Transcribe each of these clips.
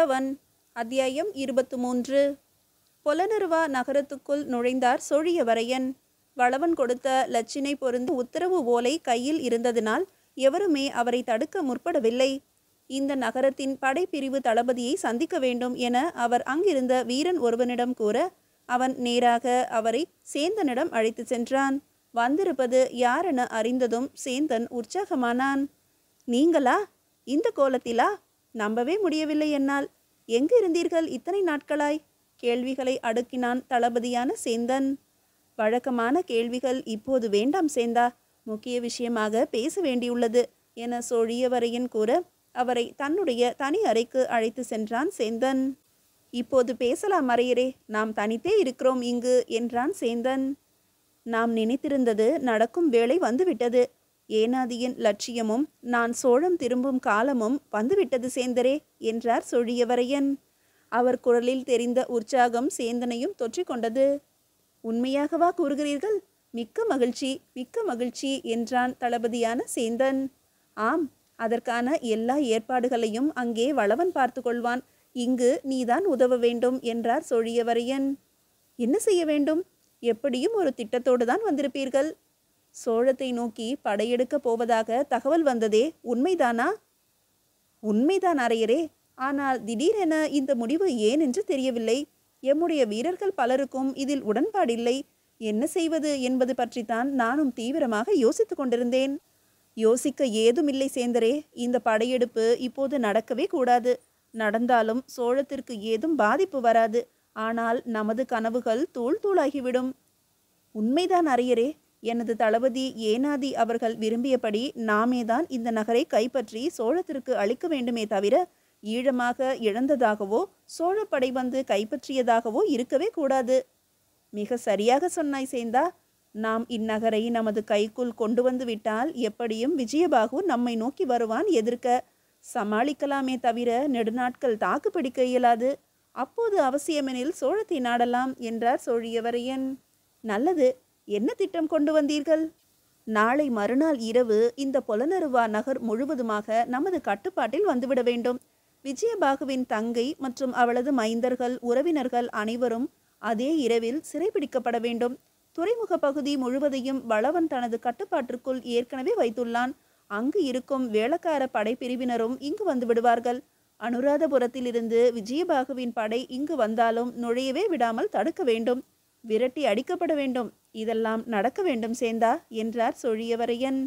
வளவன். அத்தியாயம் 23. பொலனறுவா நகரத்துக்குள் நுழைந்தார் சோழியவரையன். வளவன் கொடுத்த லட்சினை பொருந்து உத்தரவு ஓலை கையில் இருந்ததினால் எவருமே அவரை தடுக்க முற்படவில்லை. இந்த நகரத்தின் படைப்பிரிவு தளபதியை சந்திக்க வேண்டும் என அவர் அங்கிருந்த வீரன் ஒருவனிடம் கூற, அவன் நேராக அவரை சேந்தனிடம் அழைத்து சென்றான். வந்திருப்பது யாரென அறிந்ததும் சேந்தன் உற்சாகமானான். நீங்களா? இந்த கோலத்திலா? நம்பவே முடியவில்லை என்னால். எங்கு இருந்தீர்கள் இத்தனை நாட்களாய்? கேள்விகளை அடுக்கினான் தளபதியான சேந்தன். வழக்கமான கேள்விகள் இப்போது வேண்டாம் சேந்தா, முக்கிய விஷயமாக பேச வேண்டியுள்ளது என சோழியவரையன் கூற, அவரை தன்னுடைய தனி அறைக்கு அழைத்து சென்றான் சேந்தன். இப்போது பேசலாம் அரையரே, நாம் தனித்தே இருக்கிறோம் இங்கு என்றான் சேந்தன். நாம் நினைத்திருந்தது நடக்கும் வேளை வந்துவிட்டது. ஏனாதியின் லட்சியமும் நான் சோழம் திரும்பும் காலமும் வந்துவிட்டது சேந்தரே என்றார் சோழியவரையன். அவர் குரலில் தெரிந்த உற்சாகம் சேந்தனையும் தொற்றிக்கொண்டது. உண்மையாகவா கூறுகிறீர்கள்? மிக்க மகிழ்ச்சி, மிக்க மகிழ்ச்சி என்றான் தளபதியான சேந்தன். ஆம், அதற்கான எல்லா ஏற்பாடுகளையும் அங்கே வளவன் பார்த்து கொள்வான். இங்கு நீதான் உதவ வேண்டும் என்றார் சோழியவரையன். என்ன செய்ய வேண்டும்? எப்படியும் ஒரு திட்டத்தோடு தான் வந்திருப்பீர்கள். சோழத்தை நோக்கி படையெடுக்க போவதாக தகவல் வந்ததே, உண்மைதானா? உண்மைதான் அரையரே. ஆனால் திடீரென இந்த முடிவு ஏன் என்று தெரியவில்லை. எம்முடைய வீரர்கள் பலருக்கும் இதில் உடன்பாடில்லை. என்ன செய்வது என்பது பற்றித்தான் நானும் தீவிரமாக யோசித்து கொண்டிருந்தேன். யோசிக்க ஏதுமில்லை சேந்தரே. இந்த படையெடுப்பு இப்போது நடக்கவே கூடாது. நடந்தாலும் சோழத்திற்கு ஏதும் பாதிப்பு வராது. ஆனால் நமது கனவுகள் தூள் தூளாகிவிடும். உண்மைதான் அரையரே. எனது தளபதி ஏனாதி அவர்கள் விரும்பியபடி நாமேதான் இந்த நகரை கைப்பற்றி சோழத்திற்கு அளிக்க வேண்டுமே தவிர, ஈழமாக இழந்ததாகவோ சோழப்படை வந்து கைப்பற்றியதாகவோ இருக்கவே கூடாது. மிக சரியாக சொன்னாய் சேந்தா. நாம் இந்நகரை நமது கைக்குள் கொண்டு வந்து விட்டால் எப்படியும் விஜயபாகு நம்மை நோக்கி வருவான் எதிர்க்க. சமாளிக்கலாமே தவிர நெடுநாட்கள் தாக்கு பிடிக்க இயலாது. அப்போது அவசியமெனில் சோழத்தை நாடலாம் என்றார் சோழியவரையன். நல்லது. என்ன திட்டம் கொண்டு வந்தீர்கள்? நாளை மறுநாள் இரவு இந்த பொலனறுவா நகர் முழுவதுமாக நமது கட்டுப்பாட்டில் வந்துவிட வேண்டும். விஜயபாகுவின் தங்கை மற்றும் அவளது மைந்தர்கள், உறவினர்கள் அனைவரும் அதே இரவில் சிறைபிடிக்கப்பட வேண்டும். துறைமுக பகுதி முழுவதையும் வளவன் தனது கட்டுப்பாட்டிற்குள் ஏற்கனவே வைத்துள்ளான். அங்கு இருக்கும் வேளக்கார படைப்பிரிவினரும் இங்கு வந்து விடுவார்கள். அனுராதபுரத்திலிருந்து விஜயபாகுவின் படை இங்கு வந்தாலும் நுழையவே விடாமல் தடுக்க வேண்டும். விரட்டி அடிக்கப்பட வேண்டும். இதெல்லாம் நடக்க வேண்டும் சேந்தா என்றார் சோழியவரையன்.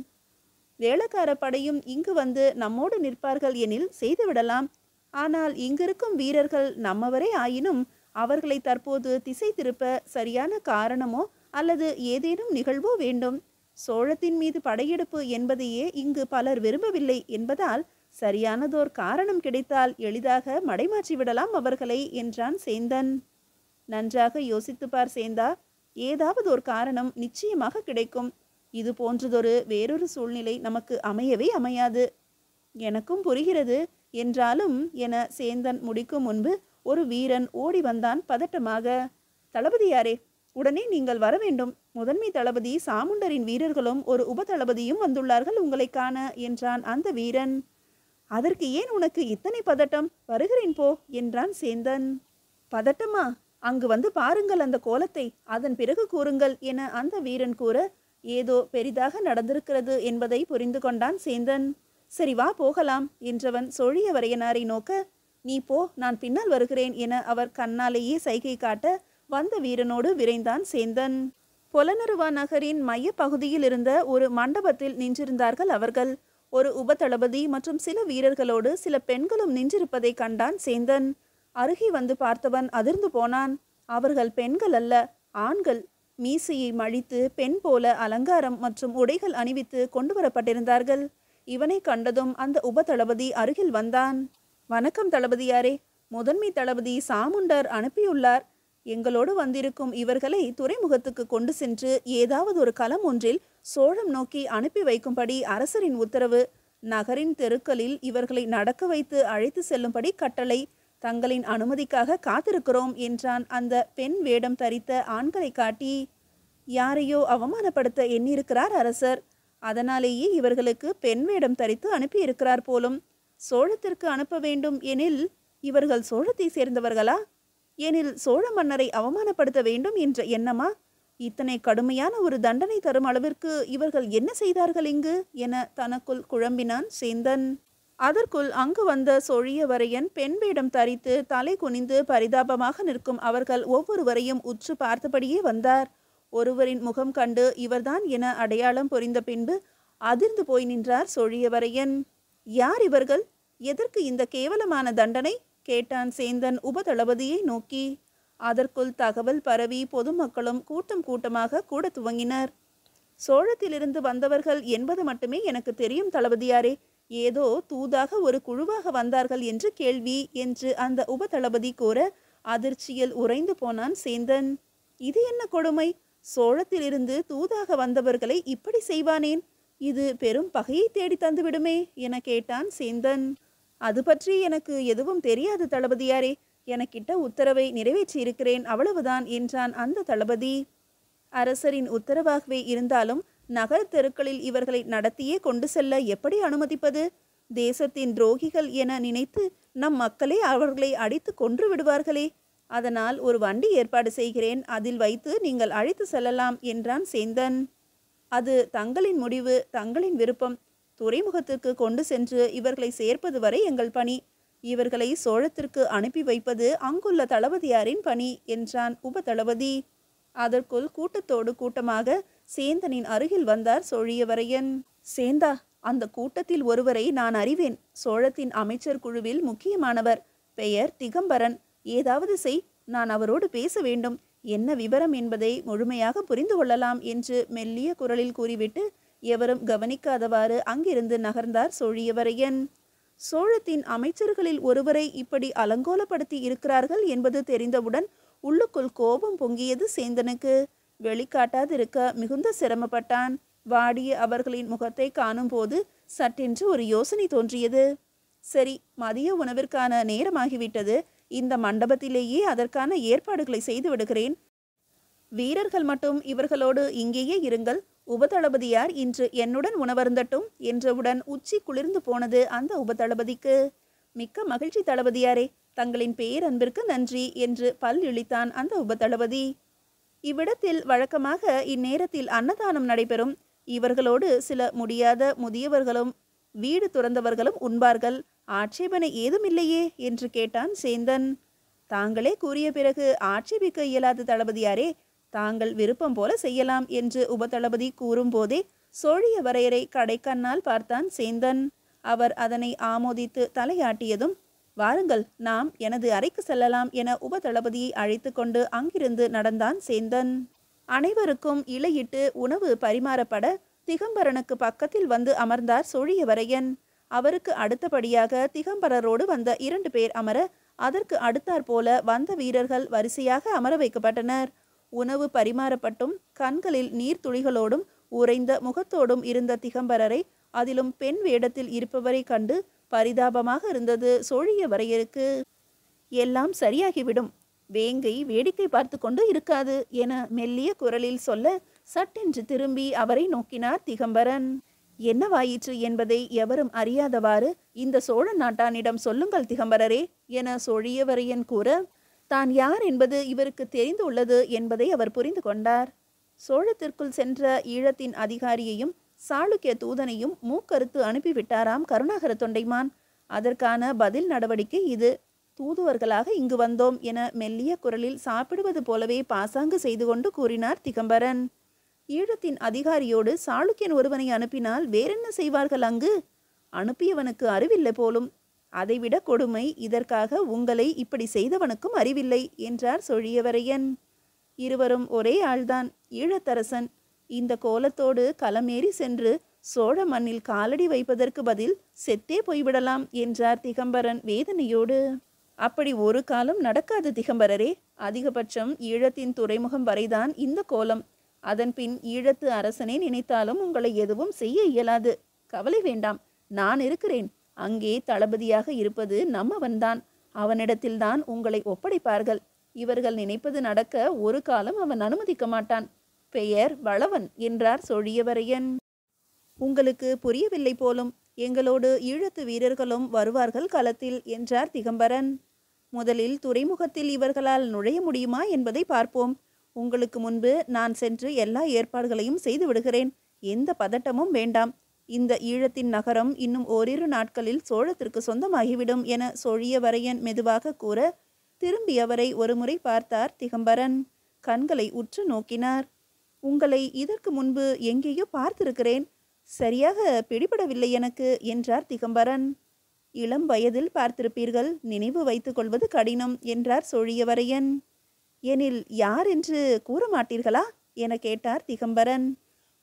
வேளக்கார படையும் இங்கு வந்து நம்மோடு நிற்பார்கள் எனில் செய்துவிடலாம். ஆனால் இங்கிருக்கும் வீரர்கள் நம்மவரே ஆயினும் அவர்களை தற்போது திசை திருப்ப சரியான காரணமோ அல்லது ஏதேனும் நிகழ்வோ வேண்டும். சோழத்தின் மீது படையெடுப்பு என்பதையே இங்கு பலர் விரும்பவில்லை என்பதால் சரியானதோர் காரணம் கிடைத்தால் எளிதாக மடைமாற்றி விடலாம் அவர்களை என்றான் சேந்தன். நன்றாக யோசித்துப்பார் சேந்தா. ஏதாவது ஒரு காரணம் நிச்சயமாக கிடைக்கும். இது போன்றதொரு வேறொரு சூழ்நிலை நமக்கு அமையவே அமையாது. எனக்கும் புரிகிறது என்றாலும் என சேந்தன் முடிக்கும் முன்பு ஒரு வீரன் ஓடி வந்தான் பதட்டமாக. தளபதியாரே, உடனே நீங்கள் வர வேண்டும். முதன்மை தளபதி சாமுண்டரின் வீரர்களும் ஒரு உப தளபதியும் வந்துள்ளார்கள் உங்களை காண என்றான் அந்த வீரன். அதற்கு ஏன் உனக்கு இத்தனை பதட்டம்? வருகிறேன் போ என்றான் சேந்தன். பதட்டமா? அங்கு வந்து பாருங்கள் அந்த கோலத்தை, அதன் பிறகு கூறுங்கள் என அந்த வீரன் கூற, ஏதோ பெரிதாக நடந்திருக்கிறது என்பதை புரிந்து கொண்டான் சேந்தன். சரி வா போகலாம் என்றவன் சோழியவரையனாரை நோக்க, நீ போ, நான் பின்னால் வருகிறேன் என அவர் கண்ணாலேயே சைகை காட்ட வந்த வீரனோடு விரைந்தான் சேந்தன். பொலனறுவா நகரின் மைய பகுதியில் இருந்த ஒரு மண்டபத்தில் நின்றிருந்தார்கள் அவர்கள். ஒரு உப தளபதி மற்றும் சில வீரர்களோடு சில பெண்களும் நின்றிருப்பதை கண்டான் சேந்தன். அருகே வந்து பார்த்தவன் அதிர்ந்து போனான். அவர்கள் பெண்கள் அல்ல, ஆண்கள். மீசையை மழித்து பெண் போல அலங்காரம் மற்றும் உடைகள் அணிவித்து கொண்டு வரப்பட்டிருந்தார்கள். இவனை கண்டதும் அந்த உப தளபதி அருகில் வந்தான். வணக்கம் தளபதியாரே. முதன்மை தளபதி சாமுண்டர் அனுப்பியுள்ளார். எங்களோடு வந்திருக்கும் இவர்களை துறைமுகத்துக்கு கொண்டு சென்று ஏதாவது ஒரு களம் ஒன்றில் சோழம் நோக்கி அனுப்பி வைக்கும்படி அரசரின் உத்தரவு. நகரின் தெருக்களில் இவர்களை நடக்க வைத்து அழைத்து செல்லும்படி கட்டளை. தங்களின் அனுமதிக்காக காத்திருக்கிறோம் என்றான் அந்த பெண் வேடம் தரித்த ஆண்களை காட்டி. யாரையோ அவமானப்படுத்த எண்ணியிருக்கிறார் அரசர். அதனாலேயே இவர்களுக்கு பெண் வேடம் தரித்து அனுப்பியிருக்கிறார் போலும். சோழத்திற்கு அனுப்ப வேண்டும் எனில் இவர்கள் சோழத்தை சேர்ந்தவர்களா? எனில் சோழ மன்னரை அவமானப்படுத்த வேண்டும் என்ற எண்ணமா? இத்தனை கடுமையான ஒரு தண்டனை தரும் அளவிற்கு இவர்கள் என்ன செய்தார்கள் இங்கு என தனக்குள் குழம்பினான் சேந்தன். அதற்குள் அங்கு வந்த சொழியவரையன் பெண் வேடம் தரித்து தலை குனிந்து பரிதாபமாக நிற்கும் அவர்கள் ஒவ்வொருவரையும் உற்று பார்த்தபடியே வந்தார். ஒருவரின் முகம் கண்டு இவர்தான் என அடையாளம் புரிந்த பின்பு அதிர்ந்து போய் நின்றார் சொழியவரையன். யார் இவர்கள்? எதற்கு இந்த கேவலமான தண்டனை? கேட்டான் சேந்தன் உபதளபதியை நோக்கி. அதற்குள் தகவல் பரவி பொதுமக்களும் கூட்டம் கூட்டமாக கூட துவங்கினர். சோழத்திலிருந்து வந்தவர்கள் என்பது மட்டுமே எனக்கு தெரியும் தளபதியாரே. ஏதோ தூதாக ஒரு குழுவாக வந்தார்கள் என்று கேள்வி என்று அந்த உபதளபதி கூற அதிர்ச்சியில் உறைந்து போனான் சேந்தன். இது என்ன கொடுமை? சோழத்திலிருந்து தூதாக வந்தவர்களை இப்படி செய்வானேன்? இது பெரும் பகையை தேடி தந்துவிடுமே என கேட்டான் சேந்தன். அது பற்றி எனக்கு எதுவும் தெரியாது தளபதியாரே. எனக்கிட்ட உத்தரவை நிறைவேற்றி இருக்கிறேன், அவ்வளவுதான் என்றான் அந்த தளபதி. அரசரின் உத்தரவாகவே இருந்தாலும் நகர தெருக்களில் இவர்களை நடத்தியே கொண்டு செல்ல எப்படி அனுமதிப்பது? தேசத்தின் துரோகிகள் என நினைத்து நம் மக்களே அவர்களை அடித்து கொன்று விடுவார்களே. அதனால் ஒரு வண்டி ஏற்பாடு செய்கிறேன், அதில் வைத்து நீங்கள் அழைத்து செல்லலாம் என்றான் சேந்தன். அது தங்களின் முடிவு, தங்களின் விருப்பம். துறைமுகத்திற்கு கொண்டு சென்று இவர்களை சேர்ப்பது வரை எங்கள் பணி. இவர்களை சோழத்திற்கு அனுப்பி வைப்பது அங்குள்ள தளபதியாரின் பணி என்றான் உபதளபதி. அதற்குள் கூட்டத்தோடு கூட்டமாக சேந்தனின் அருகில் வந்தார் சொழியவரையன். சேந்தா, அந்த கூட்டத்தில் ஒருவரை நான் அறிவேன். சோழத்தின் அமைச்சர் குழுவில் முக்கியமானவர். பெயர் திகம்பரன். ஏதாவது செய், நான் அவரோடு பேச வேண்டும். என்ன விவரம் என்பதை முழுமையாக புரிந்து கொள்ளலாம் என்று மெல்லிய குரலில் கூறிவிட்டு எவரும் கவனிக்காதவாறு அங்கிருந்து நகர்ந்தார் சொழியவரையன். சோழத்தின் அமைச்சர்களில் ஒருவரை இப்படி அலங்கோலப்படுத்தி இருக்கிறார்கள் என்பது தெரிந்தவுடன் உள்ளுக்குள் கோபம் பொங்கியது சேந்தனுக்கு. வெளிக்காட்டாதிருக்க மிகுந்த சிரமப்பட்டான். வாடிய அவர்களின் முகத்தை காணும் போது சட்டென்று ஒரு யோசனை தோன்றியது. சரி, மதிய உணவிற்கான நேரமாகிவிட்டது. இந்த மண்டபத்திலேயே அதற்கான ஏற்பாடுகளை செய்து விடுகிறேன். வீரர்கள் மட்டும் இவர்களோடு இங்கேயே இருங்கள். உபதளபதியார் இன்று என்னுடன் உணவருந்தட்டும் என்றவுடன் உச்சி குளிர்ந்து போனது அந்த உபதளபதிக்கு. மிக்க மகிழ்ச்சி தளபதியாரே, தங்களின் பேரன்பிற்கு நன்றி என்று பல் இழித்தான் அந்த உபதளபதி. இவ்விடத்தில் வழக்கமாக இந்நேரத்தில் அன்னதானம் நடைபெறும். இவர்களோடு சில முடியாத முதியவர்களும் வீடு துறந்தவர்களும் உண்பார்கள். ஆட்சேபனை ஏதுமில்லையே என்று கேட்டான் சேந்தன். தாங்களே கூறிய பிறகு ஆட்சேபிக்க இயலாத தளபதியாரே. தாங்கள் விருப்பம் போல செய்யலாம் என்று உபதளபதி கூறும்போதே சோழியவரையரை கடைக்கண்ணால் பார்த்தான் சேந்தன். அவர் அதனை ஆமோதித்து தலையாட்டியதும், வாருங்கள், நாம் எனது அறைக்கு செல்லலாம் என உபதளபதியை அழைத்து கொண்டு அங்கிருந்து நடந்தான் சேந்தன். அனைவருக்கும் இலையிட்டு உணவு பரிமாறப்பட திகம்பரனுக்கு பக்கத்தில் வந்து அமர்ந்தார் சோழியவரையன். அவருக்கு அடுத்தபடியாக திகம்பரரோடு வந்த 2 பேர் அமர, அதற்கு அடுத்தாற்போல வந்த வீரர்கள் வரிசையாக அமர வைக்கப்பட்டனர். உணவு பரிமாறப்பட்டும் கண்களில் நீர்த்துளிகளோடும் உறைந்த முகத்தோடும் இருந்த திகம்பரரை, அதிலும் பெண் வேடத்தில் இருப்பவரை கண்டு பரிதாபமாக இருந்தது சோழியவரையருக்கு. எல்லாம் சரியாகிவிடும், வேங்கை வேடிக்கை பார்த்து கொண்டு இருக்காது என மெல்லிய குரலில் சொல்ல சட்டென்று திரும்பி அவரை நோக்கினார் திகம்பரன். என்னவாயிற்று என்பதை எவரும் அறியாதவாறு, இந்த சோழ நாட்டானிடம் சொல்லுங்கள் திகம்பரரே என சோழியவரையன் கூற, தான் யார் என்பது இவருக்கு தெரிந்து உள்ளது என்பதை அவர் புரிந்து கொண்டார். சோழத்திற்குள் சென்ற ஈழத்தின் அதிகாரியையும் சாளுக்கிய தூதனையும் மூக்கறுத்து அனுப்பிவிட்டாராம் கருணாகர தொண்டைமான். அதற்கான பதில் நடவடிக்கை இது. தூதுவர்களாக இங்கு வந்தோம் என மெல்லிய குரலில் சாப்பிடுவது போலவே பாசாங்கு செய்து கொண்டு கூறினார் திகம்பரன். ஈழத்தின் அதிகாரியோடு சாளுக்கியன் ஒருவனை அனுப்பினால் வேறென்ன செய்வார்கள் அங்கு? அனுப்பியவனுக்கு அறிவில்லை போலும். அதைவிட கொடுமை, இதற்காக உங்களை இப்படி செய்தவனுக்கும் அறிவில்லை என்றார் சொழியவரையன். இருவரும் ஒரே ஆள்தான், ஈழத்தரசன். இந்த கோலத்தோடு களமேறி சென்று சோழ மண்ணில் காலடி வைப்பதற்கு பதில் செத்தே போய்விடலாம் என்றார் திகம்பரன் வேதனையோடு. அப்படி ஒரு காலம் நடக்காது திகம்பரரே. அதிகபட்சம் ஈழத்தின் துறைமுகம் வரைதான் இந்த கோலம். அதன்பின் ஈழத்து அரசனே நினைத்தாலும் உங்களை எதுவும் செய்ய இயலாது. கவலை வேண்டாம், நான் இருக்கிறேன். அங்கே தளபதியாக இருப்பது நம்மவன்தான். அவனிடத்தில்தான் உங்களை ஒப்படைப்பார்கள். இவர்கள் நினைப்பது நடக்க ஒரு காலம் அவன் அனுமதிக்க மாட்டான். பெயர் வளவன் என்றார் சொழியவரையன். உங்களுக்கு புரியவில்லை போலும். எங்களோடு ஈழத்து வீரர்களும் வருவார்கள் களத்தில் என்றார் திகம்பரன். முதலில் துறைமுகத்தில் இவர்களால் நுழைய முடியுமா என்பதை பார்ப்போம். உங்களுக்கு முன்பு நான் சென்று எல்லா ஏற்பாடுகளையும் செய்து விடுகிறேன். எந்த பதட்டமும் வேண்டாம். இந்த ஈழத்தின் நகரம் இன்னும் ஓரிரு நாட்களில் சோழத்திற்கு சொந்தமாகிவிடும் என சோழியவரையன் மெதுவாக கூற, திரும்பி அவரை ஒருமுறை பார்த்தார் திகம்பரன். கண்களை உற்று நோக்கினார். உங்களை இதற்கு முன்பு எங்கேயோ பார்த்திருக்கிறேன். சரியாக பிடிபடவில்லை எனக்கு என்றார் திகம்பரன். இளம் வயதில் பார்த்திருப்பீர்கள், நினைவு வைத்துக் கொள்வது கடினம் என்றார் சோழியவரையன். எனில் யார் என்று கூற மாட்டீர்களா என கேட்டார் திகம்பரன்.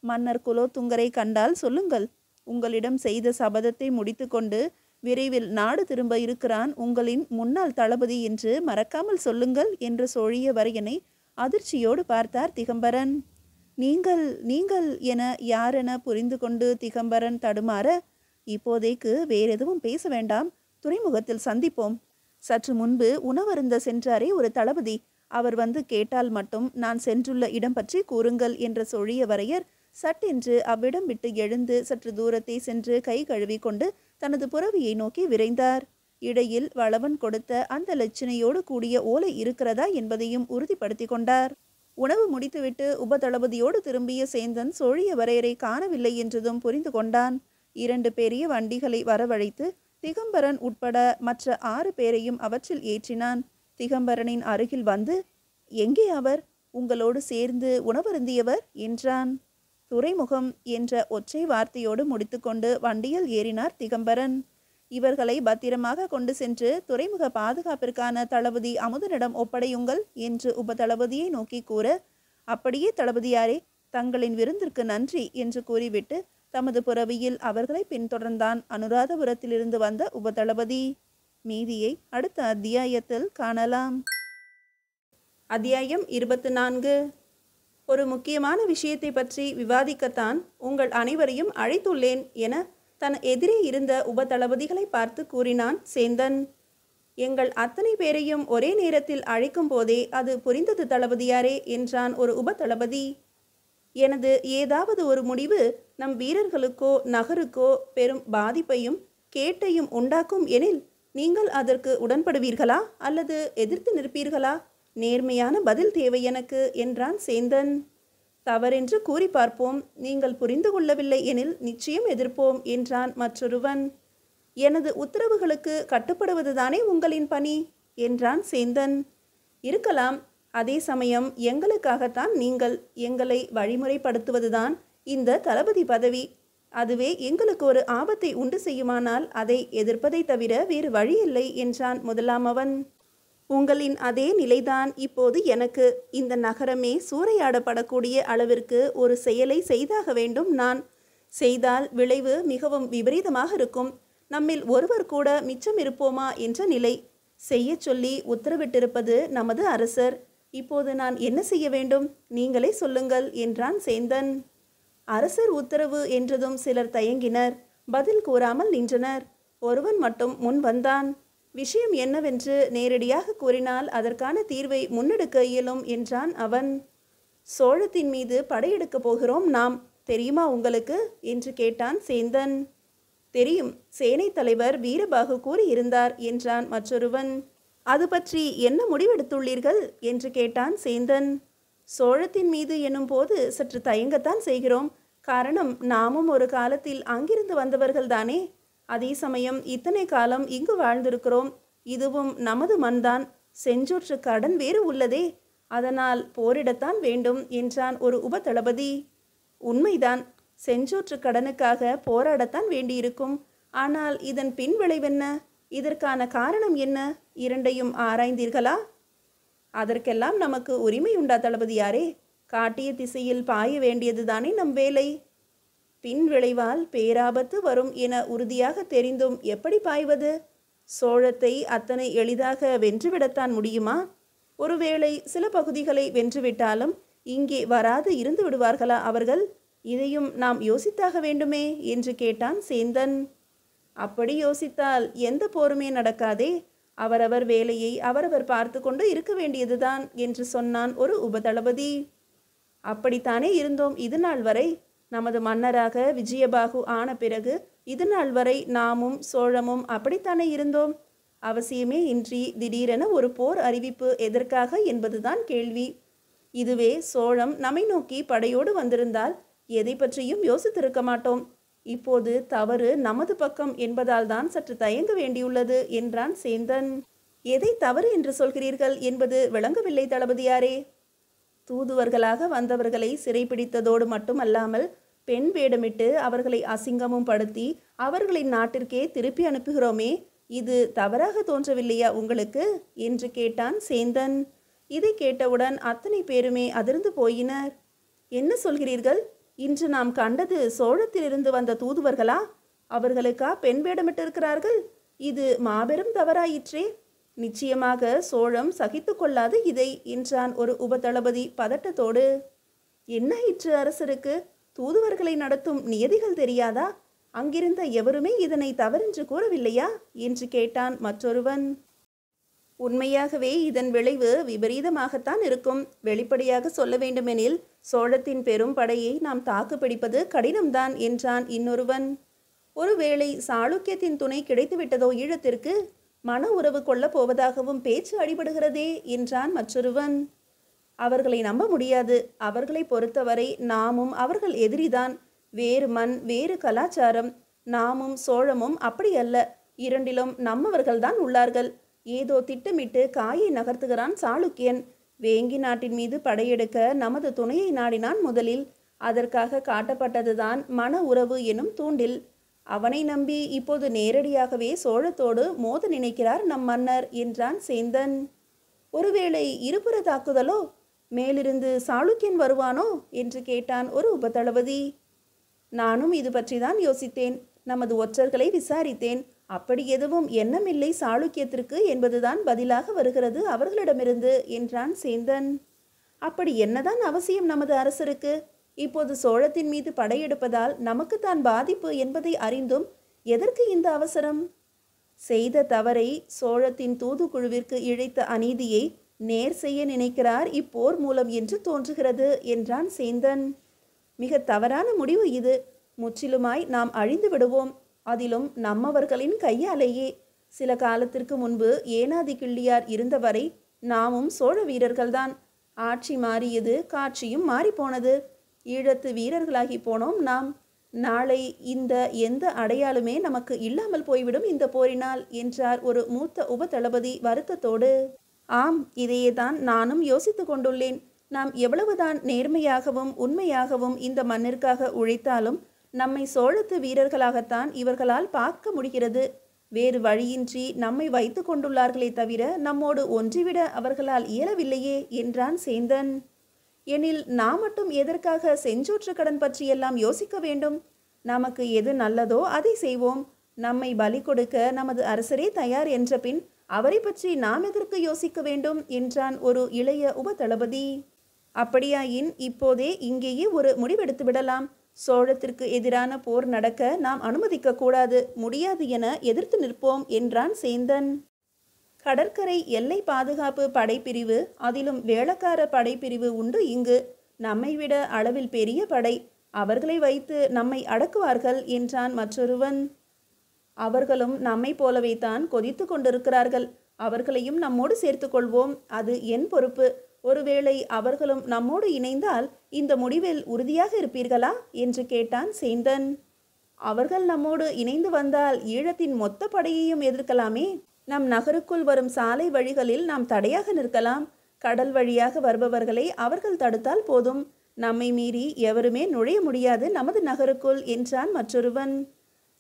மன்னர் குலோத்துங்கரை கண்டால் சொல்லுங்கள். உங்களிடம் செய்த சபதத்தை முடித்துக்கொண்டு விரைவில் நாடு திரும்ப இருக்கிறான் உங்களின் முன்னாள் தளபதி என்று மறக்காமல் சொல்லுங்கள் என்று சோழியவரையனை அதிர்ச்சியோடு பார்த்தார் திகம்பரன். நீங்கள் நீங்கள் என யாரென புரிந்து கொண்டு திகம்பரன் தடுமாற, இப்போதைக்கு வேறெதுவும் பேச வேண்டாம், துறைமுகத்தில் சந்திப்போம். சற்று முன்பு உணவருந்த சென்றாரே ஒரு தளபதி, அவர் வந்து கேட்டால் மட்டும் நான் சென்றுள்ள இடம் பற்றி கூறுங்கள் என்ற சோழியவரையர் சட்டென்று அவ்விடம் விட்டு எழுந்து சற்று தூரத்தை சென்று கை கழுவி கொண்டு தனது புறவியை நோக்கி விரைந்தார். இடையில் வளவன் கொடுத்த அந்த லட்சணையோடு கூடிய ஓலை இருக்கிறதா என்பதையும் உறுதிப்படுத்தி கொண்டார். உணவு முடித்துவிட்டு உபதளபதியோடு திரும்பிய சேந்தன் சோழியவரையரை காணவில்லை என்றதும் புரிந்து கொண்டான். 2 பெரிய வண்டிகளை வரவழைத்து திகம்பரன் உட்பட மற்ற 6 பேரையும் அவற்றில் ஏற்றினான். திகம்பரனின் அருகில் வந்து, எங்கே அவர்? உங்களோடு சேர்ந்து உணவருந்தியவர் என்றான். துறைமுகம் என்ற ஒற்றை வார்த்தையோடு முடித்துக்கொண்டு வண்டியில் ஏறினார் திகம்பரன். இவர்களை பத்திரமாக கொண்டு சென்று துறைமுக பாதுகாப்பிற்கான தளபதி அமுதனிடம் ஒப்படையுங்கள் என்று உபதளபதியை நோக்கி கூற, அப்படியே தளபதியாரே, தங்களின் விருந்திற்கு நன்றி என்று கூறிவிட்டு தமது புறவியில் அவர்களை பின்தொடர்ந்தான் அனுராதபுரத்திலிருந்து வந்த உபதளபதி. மீதியை அடுத்த அத்தியாயத்தில் காணலாம். அத்தியாயம் 24. ஒரு முக்கியமான விஷயத்தை பற்றி விவாதிக்கத்தான் உங்கள் அனைவரையும் அழைத்துள்ளேன் என தன் எதிரே இருந்த உபதளபதிகளை பார்த்து கூறினான் சேந்தன். எங்கள் அத்தனை பேரையும் ஒரே நேரத்தில் அழைக்கும் போதே அது புரிந்தது தளபதியாரே என்றான் ஒரு உபதளபதி. எனது ஏதாவது ஒரு முடிவு நம் வீரர்களுக்கோ நகருக்கோ பெரும் பாதிப்பையும் கேட்டையும் உண்டாக்கும் எனில் நீங்கள் அதற்கு உடன்படுவீர்களா அல்லது எதிர்த்து நிற்பீர்களா? நேர்மையான பதில் தேவை எனக்கு என்றான் சேந்தன். தவறென்று கூறி பார்ப்போம். நீங்கள் புரிந்து கொள்ளவில்லை எனில் நிச்சயம் எதிர்ப்போம் என்றான் மற்றொருவன். எனது உத்தரவுகளுக்கு கட்டுப்படுவதுதானே உங்களின் பணி என்றான் சேந்தன். இருக்கலாம். அதே சமயம் எங்களுக்காகத்தான் நீங்கள் எங்களை வழிமுறைப்படுத்துவதுதான் இந்த தளபதி பதவி. அதுவே எங்களுக்கு ஒரு ஆபத்தை உண்டு செய்யுமானால் அதை எதிர்ப்பதை தவிர வேறு வழியில்லை என்றான் முதலாமவன். உங்களின் அதே நிலைதான் இப்போது எனக்கு. இந்த நகரமே சூறையாடப்படக்கூடிய அளவிற்கு ஒரு செயலை செய்தாக வேண்டும். நான் செய்தால் விளைவு மிகவும் விபரீதமாக இருக்கும். நம்மில் ஒருவர் கூட மிச்சம் இருப்போமா என்ற நிலை. செய்ய சொல்லி உத்தரவிட்டிருப்பது நமது அரசர். இப்போது நான் என்ன செய்ய வேண்டும்? நீங்களே சொல்லுங்கள் என்றான் சேந்தன். அரசர் உத்தரவு என்றதும் சிலர் தயங்கினர். பதில் கூறாமல் நின்றனர். ஒருவன் மட்டும் முன் வந்தான். விஷயம் என்னவென்று நேரடியாக கூறினால் அதற்கான தீர்வை முன்னெடுக்க இயலும் என்றான் அவன். சோழத்தின் மீது படையெடுக்க போகிறோம் நாம், தெரியுமா உங்களுக்கு என்று கேட்டான் சேந்தன். தெரியும், சேனை தலைவர் வீரபாகு கூறியிருந்தார் என்றான் மற்றொருவன். அது பற்றி என்ன முடிவெடுத்துள்ளீர்கள் என்று கேட்டான் சேந்தன். சோழத்தின் மீது எனும் போது சற்று தயங்கத்தான் செய்கிறோம். காரணம், நாமும் ஒரு காலத்தில் அங்கிருந்து வந்தவர்கள் தானே. அதே சமயம் இத்தனை காலம் இங்கு வாழ்ந்திருக்கிறோம். இதுவும் நமது மண்தான். செஞ்சோற்று கடன் வேறு உள்ளதே. அதனால் போரிடத்தான் வேண்டும் என்றான் ஒரு உபதளபதி. உண்மைதான், செஞ்சோற்று கடனுக்காக போராடத்தான் வேண்டியிருக்கும். ஆனால் இதன் பின் விளைவென்ன? இதற்கான காரணம் என்ன? இரண்டையும் ஆராய்ந்தீர்களா? அதற்கெல்லாம் நமக்கு உரிமை உண்டா தளபதியாரே? காட்டிய திசையில் பாய வேண்டியதுதானே நம் வேலை. பின் விளைவால் பேராபத்து வரும் என உறுதியாக தெரிந்தும் எப்படி பாய்வது? சோழத்தை அத்தனை எளிதாக வென்றுவிடத்தான் முடியுமா? ஒருவேளை சில பகுதிகளை வென்றுவிட்டாலும் இங்கே வராது இருந்து விடுவார்களா அவர்கள்? இதையும் நாம் யோசித்தாக வேண்டுமே என்று கேட்டான் சேந்தன். அப்படி யோசித்தால் எந்த போருமே நடக்காதே. அவரவர் வேலையை அவரவர் பார்த்து கொண்டு இருக்க வேண்டியதுதான் என்று சொன்னான் ஒரு உபதளபதி. அப்படித்தானே இருந்தோம் இது நாள் வரை. நமது மன்னராக விஜயபாகு ஆன பிறகு இது நாள் வரை நாமும் சோழமும் அப்படித்தானே இருந்தோம். அவசியமே இன்றி திடீரென ஒரு போர் அறிவிப்பு எதற்காக என்பதுதான் கேள்வி. இதுவே சோழம் நம்மை நோக்கி படையோடு வந்திருந்தால் எதை பற்றியும் யோசித்திருக்க மாட்டோம். இப்போது தவறு நமது பக்கம் என்பதால் தான் சற்று தயங்க வேண்டியுள்ளது என்றான் சேந்தன். எதை தவறு என்று சொல்கிறீர்கள் என்பது விளங்கவில்லை தளபதியாரே. தூதுவர்களாக வந்தவர்களை சிறைப்பிடித்ததோடு மட்டுமல்லாமல் பெண் வேடமிட்டு அவர்களை அசிங்கமும் படுத்தி அவர்களின் நாட்டிற்கே திருப்பி அனுப்புகிறோமே, இது தவறாக தோன்றவில்லையா உங்களுக்கு என்று கேட்டான் சேந்தன். இதை கேட்டவுடன் அத்தனை பேருமே அதிர்ந்து போயினர். என்ன சொல்கிறீர்கள்? இன்று நாம் கண்டது சோழத்திலிருந்து வந்த தூதுவர்களா? அவர்களுக்கா பெண் வேடமிட்டிருக்கிறார்கள்? இது மாபெரும் தவறாயிற்றே. நிச்சயமாக சோழம் சகித்து கொள்ளாது இதை என்றான் ஒரு உபதளபதி பதட்டத்தோடு. என்னாயிற்று அரசருக்கு? தூதுவர்களை நடத்தும் நியதிகள் தெரியாதா? அங்கிருந்த எவருமே இதனை தவறென்று கூறவில்லையா என்று கேட்டான் மற்றொருவன். உண்மையாகவே இதன் விளைவு விபரீதமாகத்தான் இருக்கும். வெளிப்படையாக சொல்ல வேண்டுமெனில் சோழத்தின் பெரும் படையை நாம் தாக்கு பிடிப்பது கடினம்தான் என்றான் இன்னொருவன். ஒருவேளை சாளுக்கியத்தின் துணை கிடைத்துவிட்டதோ ஈழத்திற்கு? மன உறவு கொள்ளப் போவதாகவும் பேச்சு அடிபடுகிறதே என்றான் மற்றொருவன். அவர்களை நம்ப முடியாது. அவர்களை பொறுத்தவரை நாமும் அவர்கள் எதிரிதான். வேறு மண், வேறு கலாச்சாரம். நாமும் சோழமும் அப்படி அல்ல. இரண்டிலும் நம்மவர்கள்தான் உள்ளார்கள். ஏதோ திட்டமிட்டு காயை நகர்த்துகிறான் சாளுக்கியன். வேங்கி நாட்டின் மீது படையெடுக்க நமது துணையை நாடினான் முதலில். அதற்காக காட்டப்பட்டதுதான் மன உறவு எனும் தூண்டில். அவனை நம்பி இப்போது நேரடியாகவே சோழத்தோடு மோத நினைக்கிறார் நம் மன்னர் என்றான் சேந்தன். ஒருவேளை இருபுற தாக்குதலோ? மேலிருந்து சாளுக்கியன் வருவானோ என்று கேட்டான் ஒரு உபதளபதி. நானும் இது பற்றிதான் யோசித்தேன். நமது ஒற்றர்களை விசாரித்தேன். அப்படி எதுவும் எண்ணமில்லை சாளுக்கியத்திற்கு என்பதுதான் பதிலாக வருகிறது அவர்களிடமிருந்து என்றான் சேந்தன். அப்படி என்னதான் அவசியம் நமது அரசருக்கு? இப்போது சோழத்தின் மீது படையெடுப்பதால் நமக்குத்தான் பாதிப்பு என்பதை அறிந்தும் எதற்கு இந்த அவசரம்? செய்த தவறை, சோழத்தின் தூதுக்குழுவிற்கு இழைத்த அநீதியை நேர் செய்ய நினைக்கிறார் இப்போர் மூலம் என்று தோன்றுகிறது என்றான் சேந்தன். மிக தவறான முடிவு இது. முற்றிலுமாய் நாம் அழிந்து விடுவோம். அதிலும் நம்மவர்களின் கையாலேயே. சில காலத்திற்கு முன்பு ஏனாதி கிள்ளியார் இருந்தவரை நாமும் சோழ வீரர்கள்தான். ஆட்சி மாறியது, காட்சியும் மாறிப்போனது. ஈழத்து வீரர்களாகி போனோம் நாம். நாளை இந்த எந்த அடையாளமே நமக்கு இல்லாமல் போய்விடும் இந்த போரினால் என்றார் ஒரு மூத்த உபதளபதி வருத்தத்தோடு. ஆம், இதையே தான் நானும் யோசித்து கொண்டுள்ளேன். நாம் எவ்வளவுதான் நேர்மையாகவும் உண்மையாகவும் இந்த மண்ணிற்காக உழைத்தாலும் நம்மை சோழத்து வீரர்களாகத்தான் இவர்களால் பார்க்க முடிகிறது. வேறு வழியின்றி நம்மை வைத்து கொண்டுள்ளார்களே தவிர நம்மோடு ஒன்றிவிட அவர்களால் இயலவில்லையே என்றான் சேந்தன். எனில் நாம் மட்டும் எதற்காக செஞ்சோற்று கடன் பற்றியெல்லாம் யோசிக்க வேண்டும்? நமக்கு எது நல்லதோ அதை செய்வோம். நம்மை பலி கொடுக்க நமது அரசரே தயார் என்ற பின் அவரை பற்றி நாம் எதற்கு யோசிக்க வேண்டும் என்றான் ஒரு இளைய உபதளபதி. அப்படியாயின் இப்போதே இங்கேயே ஒரு முடிவெடுத்து விடலாம். சோழத்திற்கு எதிரான போர் நடக்க நாம் அனுமதிக்க கூடாது, முடியாது என எதிர்த்து நிற்போம் என்றான் சேந்தன். கடற்கரை எல்லை பாதுகாப்பு படைப்பிரிவு, அதிலும் வேளக்கார படைப்பிரிவு உண்டு இங்கு. நம்மை விட அளவில் பெரிய படை. அவர்களை வைத்து நம்மை அடக்குவார்கள் என்றான் மற்றொருவன். அவர்களும் நம்மை போலவே தான் கொதித்து கொண்டிருக்கிறார்கள். அவர்களையும் நம்மோடு சேர்த்து கொள்வோம். அது என் பொறுப்பு. ஒருவேளை அவர்களும் நம்மோடு இணைந்தால் இந்த முடிவில் உறுதியாக இருப்பீர்களா என்று கேட்டான் சேந்தன். அவர்கள் நம்மோடு இணைந்து வந்தால் ஈழத்தின் மொத்த படையையும் எதிர்க்கலாமே. நம் நகருக்குள் வரும் சாலை வழிகளில் நாம் தடையாக நிற்கலாம். கடல் வழியாக வருபவர்களை அவர்கள் தடுத்தால் போதும். நம்மை மீறி எவருமே நுழைய முடியாது நமது நகருக்குள் என்றான் மற்றொருவன்.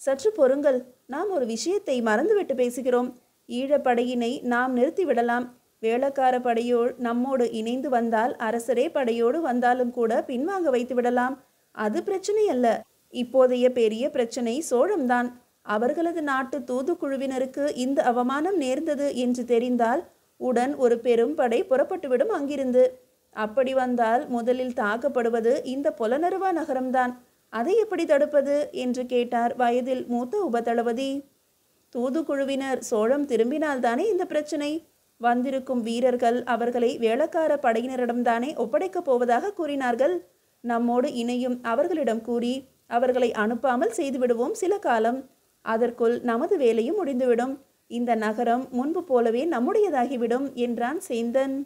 சற்று பொறுங்கள், நாம் ஒரு விஷயத்தை மறந்துவிட்டு பேசுகிறோம். ஈழப்படையினை நாம் நிறுத்திவிடலாம். வேளக்கார படையோடு நம்மோடு இணைந்து வந்தால் அரசரே படையோடு வந்தாலும் கூட பின்வாங்க வைத்து விடலாம். அது பிரச்சனை அல்ல. இப்போதைய பெரிய பிரச்சனை சோழம்தான். அவர்களது நாட்டு தூதுக்குழுவினருக்கு இந்த அவமானம் நேர்ந்தது என்று தெரிந்தால் உடன் ஒரு பெரும் படை புறப்பட்டுவிடும் அங்கிருந்து. அப்படி வந்தால் முதலில் தாக்கப்படுவது இந்த பொலனறுவா நகரம்தான். அதை எப்படி தடுப்பது என்று கேட்டார் வயதில் மூத்த உபதளபதி. தூதுக்குழுவினர் சோழம் திரும்பினால்தானே இந்த பிரச்சனை. வந்திருக்கும் வீரர்கள் அவர்களை வேளக்கார படையினரிடம்தானே ஒப்படைக்கப் போவதாக கூறினார்கள். நம்மோடு இணையும் அவர்களிடம் கூறி அவர்களை அனுப்பாமல் செய்துவிடுவோம் சில காலம். அதற்குள் நமது வேலையும் முடிந்துவிடும். இந்த நகரம் முன்பு போலவே நம்முடையதாகிவிடும் என்றான் சேந்தன்.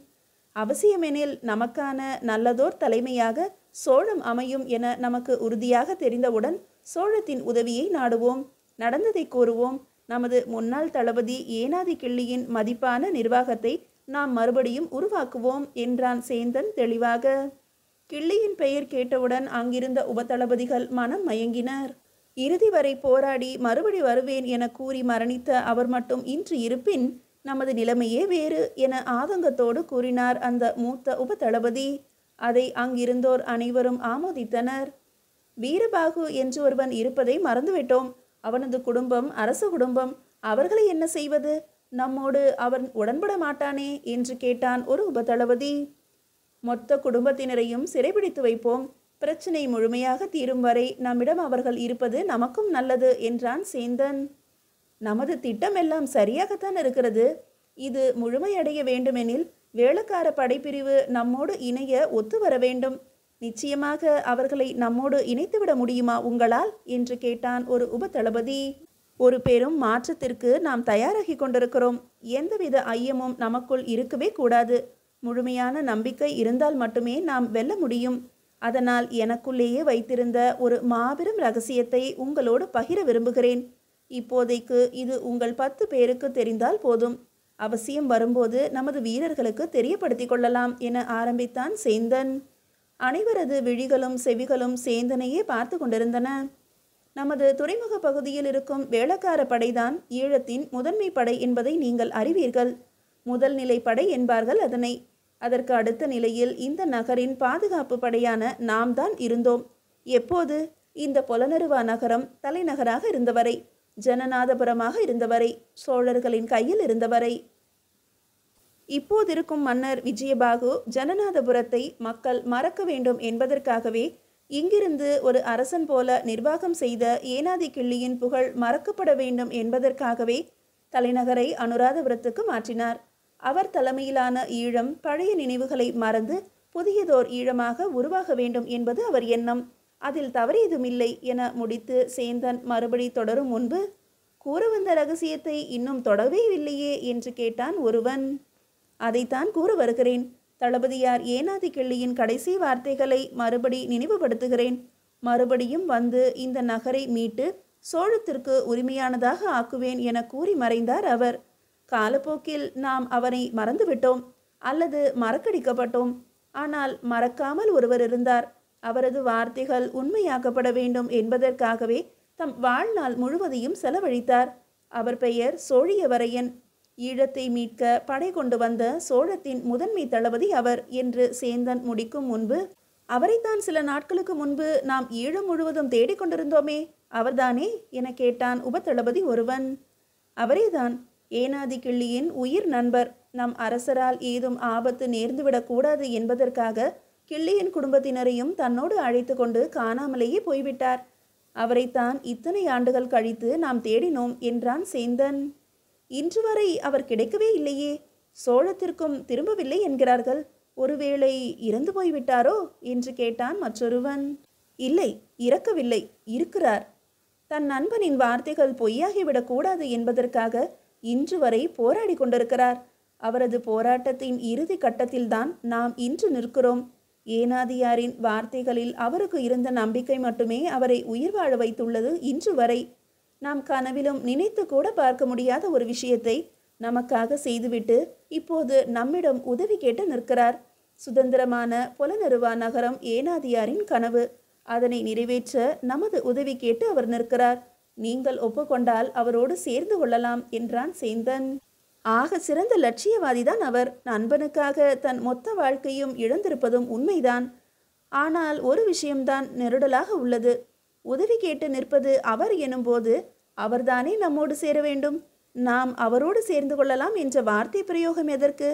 அவசியமெனில் நமக்கான நல்லதோர் தலைமையாக சோழம் அமையும் என நமக்கு உறுதியாக தெரிந்தவுடன் சோழத்தின் உதவியை நாடுவோம். நடந்ததை கூறுவோம். நமது முன்னாள் தளபதி ஏனாதி கிள்ளியின் மதிப்பான நிர்வாகத்தை நாம் மறுபடியும் உருவாக்குவோம் என்றான் சேந்தன் தெளிவாக. கிள்ளியின் பெயர் கேட்டவுடன் அங்கிருந்த உபதளபதிகள் மனம் மயங்கினர். இறுதி வரை போராடி மறுபடி வருவேன் என கூறி மரணித்த அவர் மட்டும் இன்று இருப்பின் நமது நிலைமையே வேறு என ஆதங்கத்தோடு கூறினார் அந்த மூத்த உபதளபதி. அதை அங்கிருந்தோர் அனைவரும் ஆமோதித்தனர். வீரபாகு என்று ஒருவன் இருப்பதை மறந்துவிட்டோம். அவனது குடும்பம் அரச குடும்பம். அவர்களை என்ன செய்வது? நம்மோடு அவன் உடன்பட மாட்டானே என்று கேட்டான் ஒரு உபதளபதி. மொத்த குடும்பத்தினரையும் சிறைபிடித்து வைப்போம். பிரச்சனை முழுமையாக தீரும் வரை நம்மிடம் அவர்கள் இருப்பது நமக்கும் நல்லது என்றான் சேந்தன். நமது திட்டம் எல்லாம் சரியாகத்தான் இருக்கிறது. இது முழுமையடைய வேண்டுமெனில் வேளக்கார படைப்பிரிவு நம்மோடு இணைய ஒத்து வர வேண்டும். நிச்சயமாக அவர்களை நம்மோடு இணைத்துவிட முடியுமா உங்களால் என்று கேட்டான் ஒரு உபதளபதி. ஒரு பெரும் மாற்றத்திற்கு நாம் தயாராகி கொண்டிருக்கிறோம். எந்தவித ஐயமும் நமக்குள் இருக்கவே கூடாது. முழுமையான நம்பிக்கை இருந்தால் மட்டுமே நாம் வெல்ல முடியும். அதனால் எனக்குள்ளேயே வைத்திருந்த ஒரு மாபெரும் ரகசியத்தை உங்களோடு பகிர விரும்புகிறேன். இப்போதைக்கு இது உங்கள் 10 பேருக்கு தெரிந்தால் போதும். அவசியம் வரும்போது நமது வீரர்களுக்கு தெரியப்படுத்தி கொள்ளலாம் என ஆரம்பித்தான் சேந்தன். அனைவரது விழிகளும் செவிகளும் சேந்தனையே பார்த்து கொண்டிருந்தன. நமது துறைமுக பகுதியில் இருக்கும் வேளக்கார படைதான் ஈழத்தின் முதன்மை படை என்பதை நீங்கள் அறிவீர்கள். முதல் நிலை படை என்பார்கள் அதனை. அதற்கு அடுத்த நிலையில் இந்த நகரின் பாதுகாப்பு படையான நாம் தான் இருந்தோம். எப்போது? இந்த பொலனறுவா நகரம் தலைநகராக இருந்தவரை, ஜனநாதபுரமாக இருந்தவரை, சோழர்களின் கையில் இருந்தவரை. இப்போதிருக்கும் மன்னர் விஜயபாகு ஜனநாதபுரத்தை மக்கள் மறக்க வேண்டும் என்பதற்காகவே இங்கிருந்து ஒரு அரசன் போல நிர்வாகம் செய்த ஏனாதி கிள்ளியின் புகழ் மறக்கப்பட வேண்டும் என்பதற்காகவே தலைநகரை அனுராதபுரத்துக்கு மாற்றினார். அவர் தலைமையிலான ஈழம் பழைய நினைவுகளை மறந்து புதியதோர் ஈழமாக உருவாக வேண்டும் என்பது அவர் எண்ணம். அதில் தவறேதுமில்லை என முடித்து சேந்தன் மறுபடி தொடரும் முன்பு, கூற வந்த ரகசியத்தை இன்னும் தொடவே இல்லையே என்று கேட்டான் ஒருவன். அதைத்தான் கூற வருகிறேன். தளபதியார் ஏனாதி கிள்ளியின் கடைசி வார்த்தைகளை மறுபடி நினைவுபடுத்துகிறேன். மறுபடியும் வந்து இந்த நகரை மீட்டு சோழத்திற்கு உரிமையானதாக ஆக்குவேன் என கூறி மறைந்தார் அவர். காலப்போக்கில் நாம் அவரை மறந்துவிட்டோம் அல்லது மறக்கடிக்கப்பட்டோம். ஆனால் மறக்காமல் ஒருவர் இருந்தார். அவரது வார்த்தைகள் உண்மையாக்கப்பட வேண்டும் என்பதற்காகவே தம் வாழ்நாள் முழுவதையும் செலவழித்தார். அவர் பெயர் சோழியவரையன். ஈழத்தை மீட்க படை கொண்டு வந்த சோழத்தின் முதன்மை தளபதி அவர் என்று சேந்தன் முடிக்கும் முன்பு, அவரைத்தான் சில நாட்களுக்கு முன்பு நாம் ஈழம் முழுவதும் தேடிக்கொண்டிருந்தோமே, அவர்தானே என கேட்டான் உபதளபதி ஒருவன். அவரேதான். ஏனாதி கிள்ளியின் உயிர் நண்பர். நம் அரசரால் ஏதும் ஆபத்து நேர்ந்துவிடக்கூடாது என்பதற்காக கிள்ளியின் குடும்பத்தினரையும் தன்னோடு அழைத்து கொண்டு காணாமலேயே போய்விட்டார். அவரைத்தான் இத்தனை ஆண்டுகள் கழித்து நாம் தேடினோம் என்றான் சேந்தன். இன்று வரை அவர் கிடைக்கவே இல்லையே. சோழத்திற்கும் திரும்பவில்லை என்கிறார்கள். ஒருவேளை இறந்து போய்விட்டாரோ என்று கேட்டான் மற்றொருவன். இல்லை, இறக்கவில்லை, இருக்கிறார். தன் நண்பனின் வார்த்தைகள் பொய்யாகிவிடக் கூடாது என்பதற்காக இன்று வரை போராடி கொண்டிருக்கிறார். அவரது போராட்டத்தின் இறுதி கட்டத்தில்தான் நாம் இன்று நிற்கிறோம். ஏனாதியாரின் வார்த்தைகளில் அவருக்கு இருந்த நம்பிக்கை மட்டுமே அவரை உயிர் வாழ வைத்துள்ளது இன்று வரை. நாம் கனவிலும் நினைத்து கூட பார்க்க முடியாத ஒரு விஷயத்தை நமக்காக செய்துவிட்டு இப்போது நம்மிடம் உதவி கேட்டு நிற்கிறார். சுதந்திரமான பொலனறுவா நகரம் ஏனாதியாரின் கனவு. அதனை நிறைவேற்ற நமது உதவி கேட்டு அவர் நிற்கிறார். நீங்கள் ஒப்புக்கொண்டால் அவரோடு சேர்ந்து கொள்ளலாம் என்றான் சேந்தன். ஆக சிறந்த லட்சியவாதிதான் அவர். நண்பனுக்காக தன் மொத்த வாழ்க்கையும் இழந்திருப்பதும் உண்மைதான். ஆனால் ஒரு விஷயம்தான் நெருடலாக உள்ளது. உதவி கேட்டு நிற்பது அவர் எனும்போது அவர்தானே நம்மோடு சேர வேண்டும். நாம் அவரோடு சேர்ந்து கொள்ளலாம் என்ற வார்த்தை பிரயோகம் எதற்கு?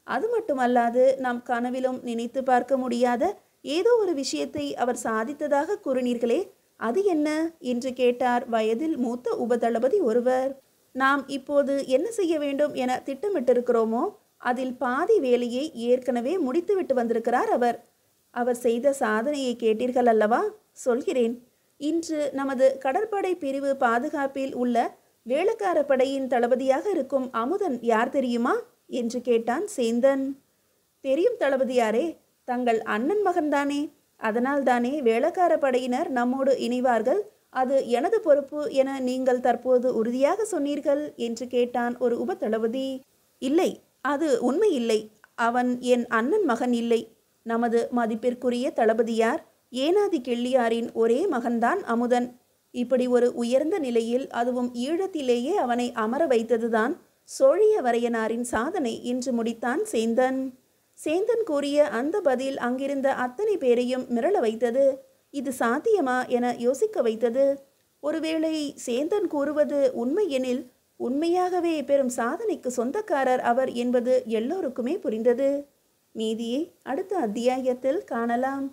அது மட்டுமல்லாது நாம் கனவிலும் நினைத்து பார்க்க முடியாத ஏதோ ஒரு விஷயத்தை அவர் சாதித்ததாக கூறினீர்களே, அது என்ன என்று கேட்டார் வயதில் மூத்த உபதளபதி ஒருவர். நாம் இப்போது என்ன செய்ய வேண்டும் என திட்டமிட்டிருக்கிறோமோ அதில் பாதி வேலையை ஏற்கனவே முடித்துவிட்டு வந்திருக்கிறார் அவர். அவர் செய்த சாதனையை கேட்டீர்கள் அல்லவா? சொல்கிறேன். இன்று நமது கடற்படை பிரிவு பாதுகாப்பில் உள்ள வேளக்கார படையின் தளபதியாக இருக்கும் அமுதன் யார் தெரியுமா என்று கேட்டான் சேந்தன். தெரியும் தளபதியாரே, தங்கள் அண்ணன் மகன்தானே. அதனால்தானே வேளக்கார படையினர் நம்மோடு இணைவார்கள். அது எனது பொறுப்பு என நீங்கள் தற்போது உறுதியாக சொன்னீர்கள் என்று கேட்டான் ஒரு உபதளபதி. இல்லை, அது உண்மை இல்லை. அவன் என் அண்ணன் மகன் இல்லை. நமது மதிப்பிற்குரிய தளபதியார் ஏனாதி கிள்ளியாரின் ஒரே மகன்தான் அமுதன். இப்படி ஒரு உயர்ந்த நிலையில், அதுவும் ஈழத்திலேயே அவனை அமர வைத்ததுதான் சோழியவரையனாரின் சாதனை என்று முடித்தான் சேந்தன். சேந்தன் கூறிய அந்த பதில் அங்கிருந்த அத்தனை பேரையும் மிரள வைத்தது. இது சாத்தியமா என யோசிக்க வைத்தது. ஒருவேளை சேந்தன் கூறுவது உண்மை எனில் உண்மையாகவே பெரும் சாதனைக்கு சொந்தக்காரர் அவர் என்பது எல்லோருக்குமே புரிந்தது. மீதியை அடுத்த அத்தியாயத்தில் காணலாம்.